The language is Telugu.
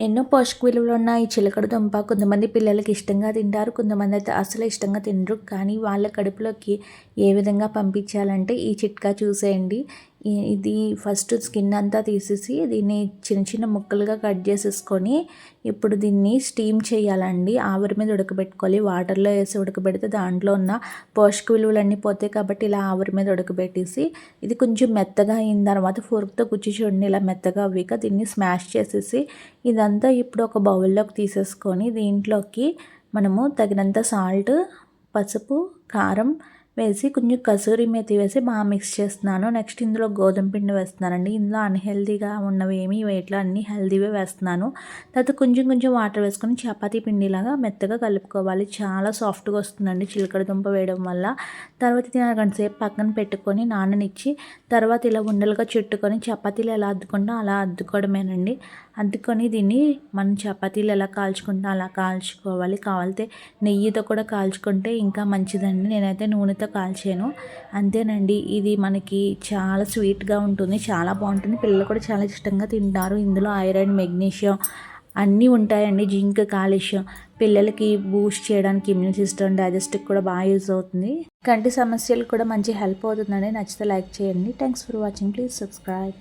ఎన్నో పోషక విలువలు ఉన్న ఈ చిలకడ దుంప కొంతమంది పిల్లలకి ఇష్టంగా తింటారు. కొంతమంది అయితే అసలు ఇష్టంగా తినరు. కానీ వాళ్ళ కడుపులోకి ఏ విధంగా పంపించాలంటే ఈ చిట్కా చూసేయండి. ఇది ఫస్ట్ స్కిన్ అంతా తీసేసి దీన్ని చిన్న చిన్న ముక్కలుగా కట్ చేసేసుకొని ఇప్పుడు దీన్ని స్టీమ్ చేయాలండి. ఆవిరి మీద ఉడకబెట్టుకోవాలి. వాటర్లో వేసి ఉడకబెడితే దాంట్లో ఉన్న పోషక విలువలన్నీ పోతాయి కాబట్టి ఇలా ఆవిరి మీద ఉడకబెట్టేసి ఇది కొంచెం మెత్తగా అయిన తర్వాత ఫోర్క్తో గుచ్చి చూడండి ఇలా మెత్తగా అవ్వక దీన్ని స్మాష్ చేసేసి ఇదంతా ఇప్పుడు ఒక బౌల్లోకి తీసేసుకొని దీంట్లోకి మనము తగినంత సాల్ట్, పసుపు, కారం వేసి కొంచెం కసూరి మేతి వేసి బాగా మిక్స్ చేస్తున్నాను. నెక్స్ట్ ఇందులో గోధుమ పిండి వేస్తున్నానండి. ఇందులో అన్హెల్తీగా ఉన్నవి ఏమి వేయట్లా, అన్నీ హెల్తీవే వేస్తున్నాను. తర్వాత కొంచెం కొంచెం వాటర్ వేసుకొని చపాతీ పిండిలాగా మెత్తగా కలుపుకోవాలి. చాలా సాఫ్ట్గా వస్తుందండి చిలకడ దుంప వేయడం వల్ల. తర్వాత ఇది అరగంట సేపు పక్కన పెట్టుకొని నాననిచ్చి తర్వాత ఇలా ఉండలుగా చుట్టుకొని చపాతీలు ఎలా అద్దుకుంటాం అలా అద్దుకోవడమేనండి. అద్దుకొని దీన్ని మనం చపాతీలు ఎలా కాల్చుకుంటాం అలా కాల్చుకోవాలి. కావాలితే నెయ్యితో కూడా కాల్చుకుంటే ఇంకా మంచిదండి. నేనైతే నూనెతో కాల్చాను. అంతేనండి. ఇది మనకి చాలా స్వీట్గా ఉంటుంది, చాలా బాగుంటుంది. పిల్లలు కూడా చాలా ఇష్టంగా తింటారు. ఇందులో ఐరన్, మెగ్నీషియం అన్నీ ఉంటాయండి. జింక్, కాల్షియం పిల్లలకి బూస్ట్ చేయడానికి, ఇమ్యూన్ సిస్టమ్, డైజెస్టివ్ కూడా బాగా యూజ్ అవుతుంది. కంటి సమస్యలు కూడా మంచి హెల్ప్ అవుతుందండి. నచ్చితే లైక్ చేయండి. Thanks for watching. Please subscribe.